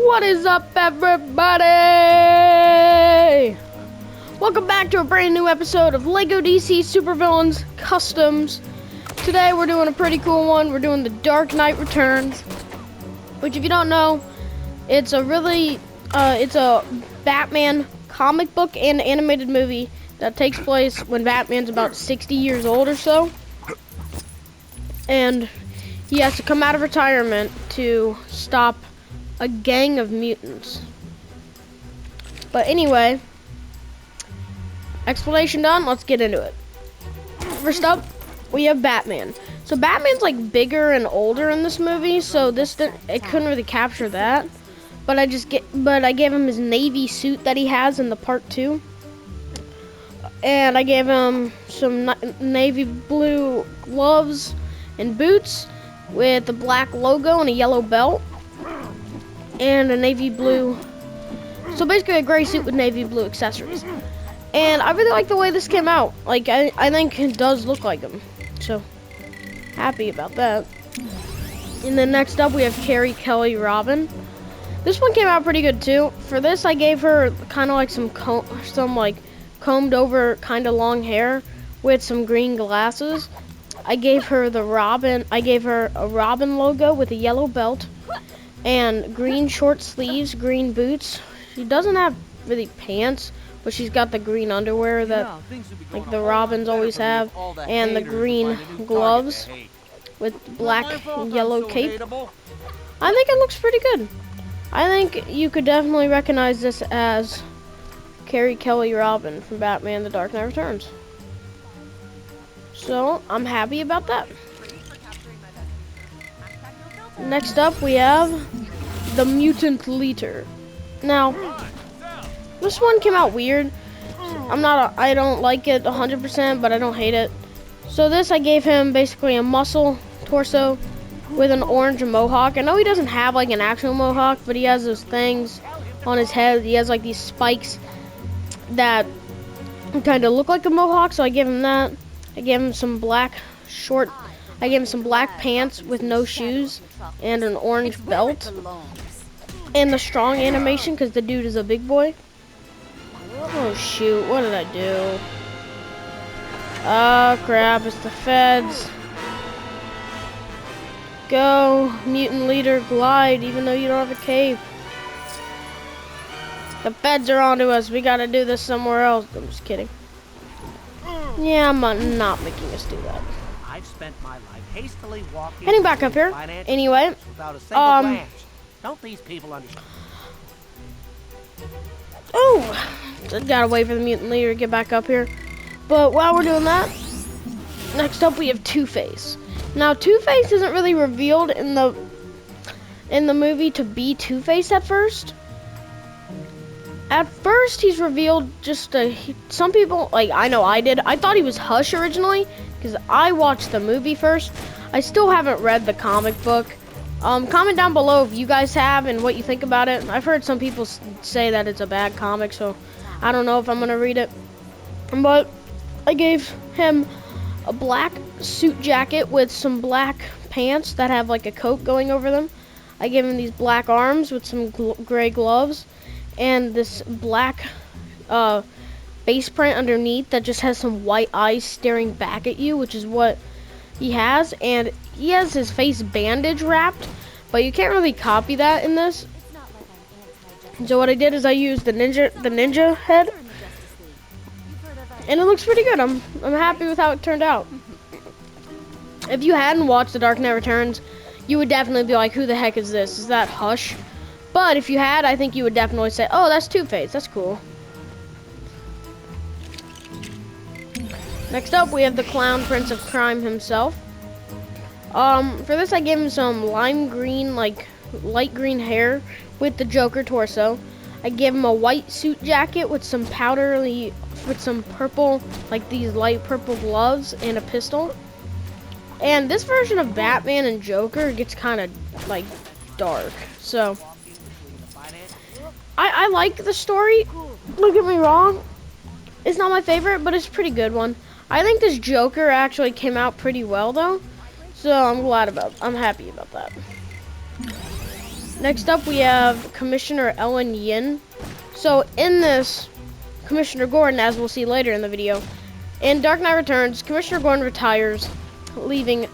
What is up, everybody? Welcome back to a brand new episode of LEGO DC Supervillains Customs. Today we're doing a pretty cool one. We're doing The Dark Knight Returns, which, if you don't know, it's a Batman comic book and animated movie that takes place when Batman's about 60 years old or so. And he has to come out of retirement to stop a gang of mutants. But anyway, explanation done, let's get into it. First up, we have Batman. So Batman's like bigger and older in this movie, so it couldn't really capture that. But I gave him his navy suit that he has in the part 2. And I gave him some navy blue gloves and boots with a black logo and a yellow belt. And a navy blue, so basically a gray suit with navy blue accessories. And I really like the way this came out. Like, I think it does look like him, so happy about that. And then next up we have Carrie Kelly Robin. This one came out pretty good too. For this I gave her kind of like some combed over kind of long hair with some green glasses. I gave her a Robin logo with a yellow belt and green short sleeves, green boots. She doesn't have really pants, but she's got the green underwear that like the Robins always have, and the green gloves with black and yellow cape. I think it looks pretty good. I think you could definitely recognize this as Carrie Kelly Robin from Batman: The Dark Knight Returns. So I'm happy about that. Next up we have the Mutant Leader. Now, this one came out weird. I don't like it 100%, but I don't hate it. So this, I gave him basically a muscle torso with an orange mohawk. I know he doesn't have like an actual mohawk, but he has those things on his head. He has like these spikes that kind of look like a mohawk, so I gave him that. I gave him some black pants with no shoes and an orange belt. And the strong animation, because the dude is a big boy. Oh shoot, what did I do? Oh crap, it's the feds. Go, Mutant Leader, glide, even though you don't have a cape. The feds are onto us, we gotta do this somewhere else. I'm just kidding. Yeah, I'm not making us do that. I've spent my life hastily walking. Heading back up here. Anyway, don't these people understand? Oh, just gotta wait for the Mutant Leader to get back up here. But while we're doing that, next up we have Two-Face. Now, Two-Face isn't really revealed in the movie to be Two-Face at first. At first, he's revealed some people, like I know I did. I thought he was Hush originally because I watched the movie first. I still haven't read the comic book. Comment down below if you guys have and what you think about it. I've heard some people say that it's a bad comic, so I don't know if I'm gonna read it. But I gave him a black suit jacket with some black pants that have like a coat going over them. I gave him these black arms with some gray gloves. And this black base print underneath that just has some white eyes staring back at you, which is what he has. And he has his face bandage wrapped, but you can't really copy that in this. So what I did is I used the ninja head, and it looks pretty good. I'm happy with how it turned out. If you hadn't watched The Dark Knight Returns, you would definitely be like, who the heck is this? Is that Hush? But if you had, I think you would definitely say, oh, that's Two-Face. That's cool. Next up, we have the Clown Prince of Crime himself. For this, I gave him some lime green, like light green hair with the Joker torso. I gave him a white suit jacket with some purple, like these light purple gloves and a pistol. And this version of Batman and Joker gets kind of like dark, so I like the story. Don't get me wrong, it's not my favorite, but it's a pretty good one. I think this Joker actually came out pretty well though, so I'm happy about that. Next up, we have Commissioner Ellen Yin. So in this, Commissioner Gordon, as we'll see later in the video, in Dark Knight Returns, Commissioner Gordon retires, leaving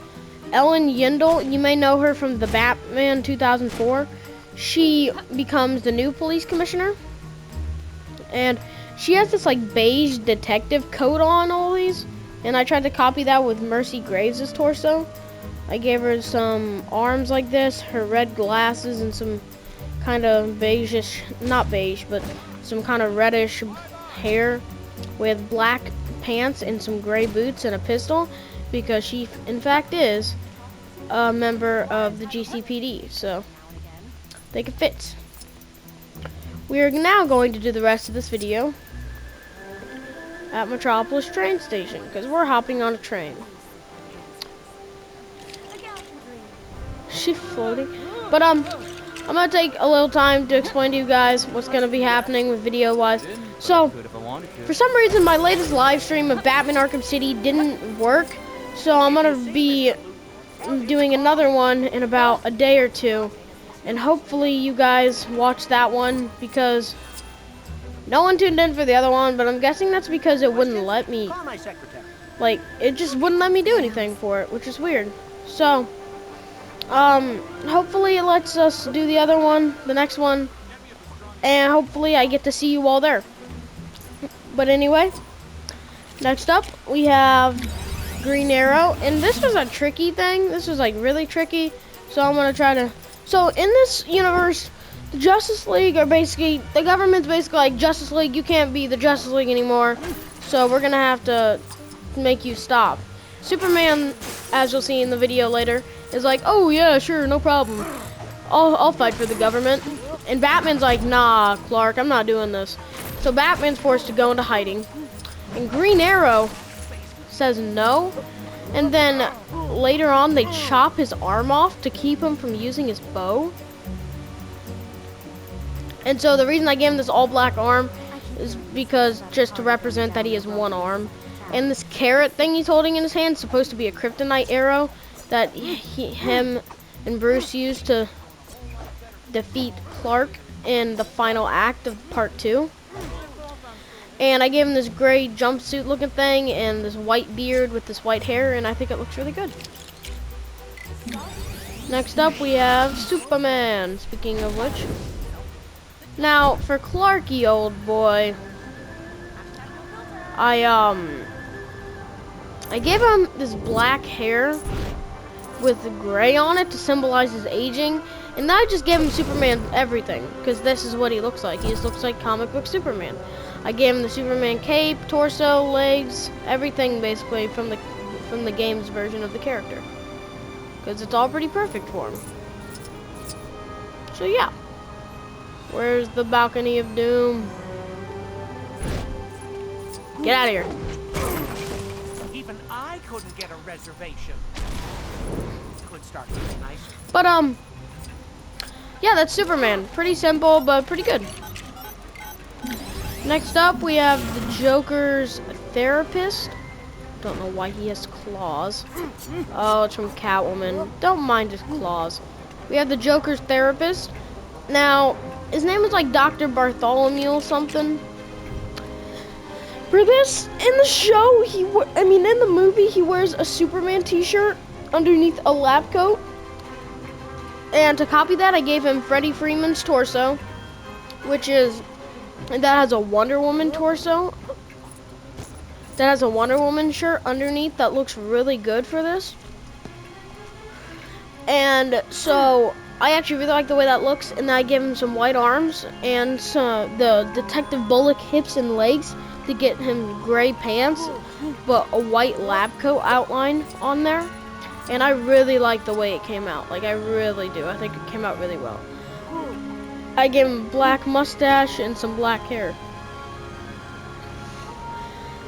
Ellen Yindel. You may know her from the Batman 2004. She becomes the new police commissioner, and she has this like beige detective coat on always, and I tried to copy that with Mercy Graves' torso. I gave her some arms like this, her red glasses, and some kind of beigeish, not beige, but some kind of reddish hair with black pants and some gray boots and a pistol, because she in fact is a member of the GCPD, so I think it fits. We are now going to do the rest of this video at Metropolis train station, because we're hopping on a train. She's floating. But I'm gonna take a little time to explain to you guys what's gonna be happening with video wise. So for some reason my latest live stream of Batman Arkham City didn't work, so I'm gonna be doing another one in about a day or two, and hopefully you guys watch that one, because no one tuned in for the other one, but I'm guessing that's because it wouldn't let me, Call my secretary. like, it just wouldn't let me do anything for it, which is weird. So hopefully it lets us do the other one, the next one, and hopefully I get to see you all there. But anyway, next up we have Green Arrow, and this was a tricky thing. This was like really tricky, so I'm gonna try to. So in this universe, the Justice League are basically, the government's basically like, Justice League, you can't be the Justice League anymore, so we're gonna have to make you stop. Superman, as you'll see in the video later, is like, oh yeah, sure, no problem, I'll fight for the government. And Batman's like, nah, Clark, I'm not doing this. So Batman's forced to go into hiding, and Green Arrow says no, and then later on they chop his arm off to keep him from using his bow. And so the reason I gave him this all black arm is because just to represent that he has one arm. And this carrot thing he's holding in his hand is supposed to be a kryptonite arrow that him and Bruce used to defeat Clark in the final act of part 2. And I gave him this gray jumpsuit looking thing and this white beard with this white hair, and I think it looks really good. Next up we have Superman, speaking of which. Now for Clarky, old boy, I gave him this black hair with the gray on it to symbolize his aging, and then I just gave him Superman everything, because this is what he looks like. He just looks like comic book Superman. I gave him the Superman cape, torso, legs, everything basically from the game's version of the character, because it's all pretty perfect for him. So yeah, where's the balcony of doom? Get out of here. Even I couldn't get a reservation. Could start getting nice. But yeah, that's Superman. Pretty simple, but pretty good. Next up, we have the Joker's therapist. Don't know why he has claws. Oh, it's from Catwoman. Don't mind his claws. We have the Joker's therapist. Now, his name is like Dr. Bartholomew something. For this, in the show, in the movie, he wears a Superman t-shirt underneath a lab coat. And to copy that, I gave him Freddie Freeman's torso, that has a Wonder Woman torso. That has a Wonder Woman shirt underneath that looks really good for this. And so I actually really like the way that looks, and then I give him some white arms and the Detective Bullock hips and legs to get him gray pants, but a white lab coat outline on there. And I really like the way it came out. Like, I really do. I think it came out really well. I gave him black mustache and some black hair.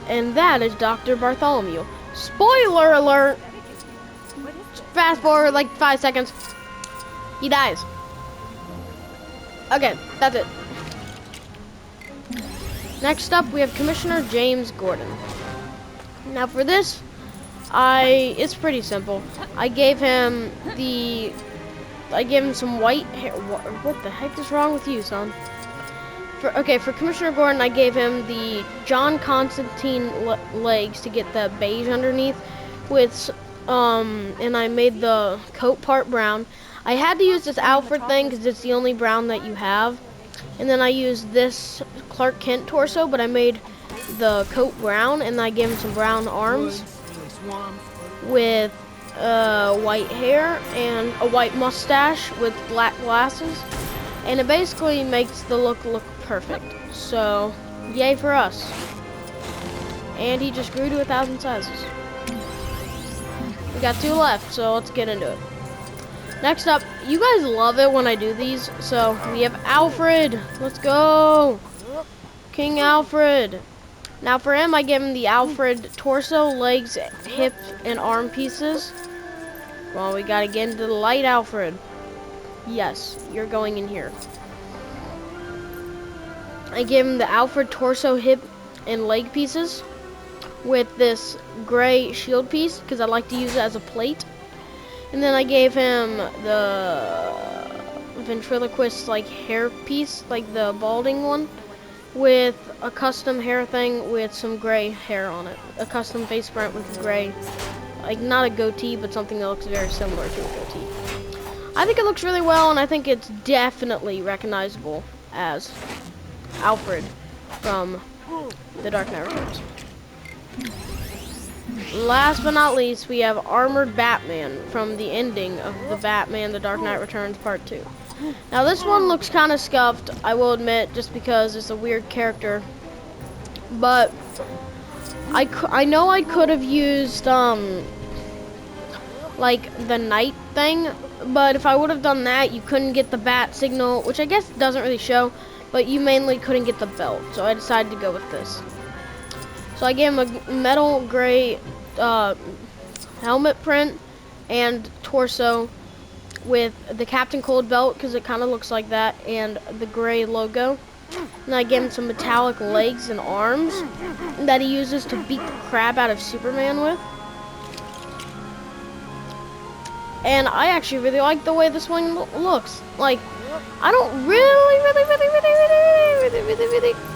And that is Dr. Bartholomew. Spoiler alert! Fast forward like 5 seconds. He dies. Okay, that's it. Next up, we have Commissioner James Gordon. Now for this, it's pretty simple. I gave him the I gave him some white hair. What the heck is wrong with you, son? For Commissioner Gordon, I gave him the John Constantine legs to get the beige underneath, and I made the coat part brown. I had to use this Alfred thing because it's the only brown that you have. And then I used this Clark Kent torso, but I made the coat brown, and I gave him some brown arms with white hair and a white mustache with black glasses. And it basically makes the look perfect. So, yay for us. And he just grew to 1,000 sizes. We got 2 left, so let's get into it. Next up, you guys love it when I do these, so we have Alfred. Let's go. King Alfred. Now for him, I gave him the Alfred torso, legs, hip, and arm pieces. Well, we gotta get into the light Alfred. Yes, you're going in here. I gave him the Alfred torso, hip, and leg pieces with this gray shield piece because I like to use it as a plate. And then I gave him the ventriloquist like hair piece, like the balding one, with a custom hair thing with some gray hair on it. A custom face print with gray, like not a goatee, but something that looks very similar to a goatee. I think it looks really well, and I think it's definitely recognizable as Alfred from The Dark Knight Returns. Last but not least, we have Armored Batman from the ending of the Batman The Dark Knight Returns Part 2. Now this one looks kind of scuffed, I will admit, just because it's a weird character. But I know I could have used like the night thing, but if I would have done that, you couldn't get the bat signal, which I guess doesn't really show, but you mainly couldn't get the belt, so I decided to go with this. So I gave him a metal gray helmet print and torso with the Captain Cold belt because it kind of looks like that, and the gray logo. And I gave him some metallic legs and arms that he uses to beat the crap out of Superman with. And I actually really like the way this one looks. Like, I don't really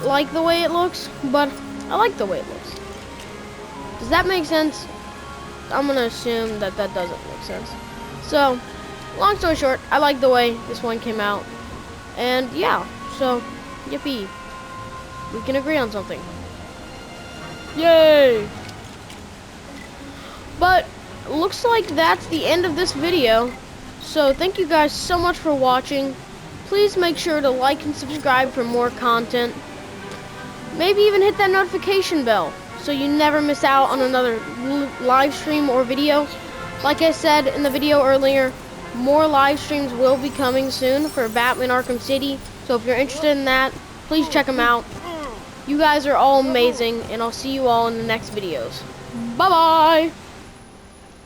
like the way it looks, but I like the way it looks. Does that make sense? I'm gonna assume that that doesn't make sense. So, long story short, I like the way this one came out. And yeah, so, yippee. We can agree on something. Yay! But, looks like that's the end of this video. So, thank you guys so much for watching. Please make sure to like and subscribe for more content. Maybe even hit that notification bell so you never miss out on another live stream or video. Like I said in the video earlier, more live streams will be coming soon for Batman Arkham City. So if you're interested in that, please check them out. You guys are all amazing, and I'll see you all in the next videos. Bye-bye!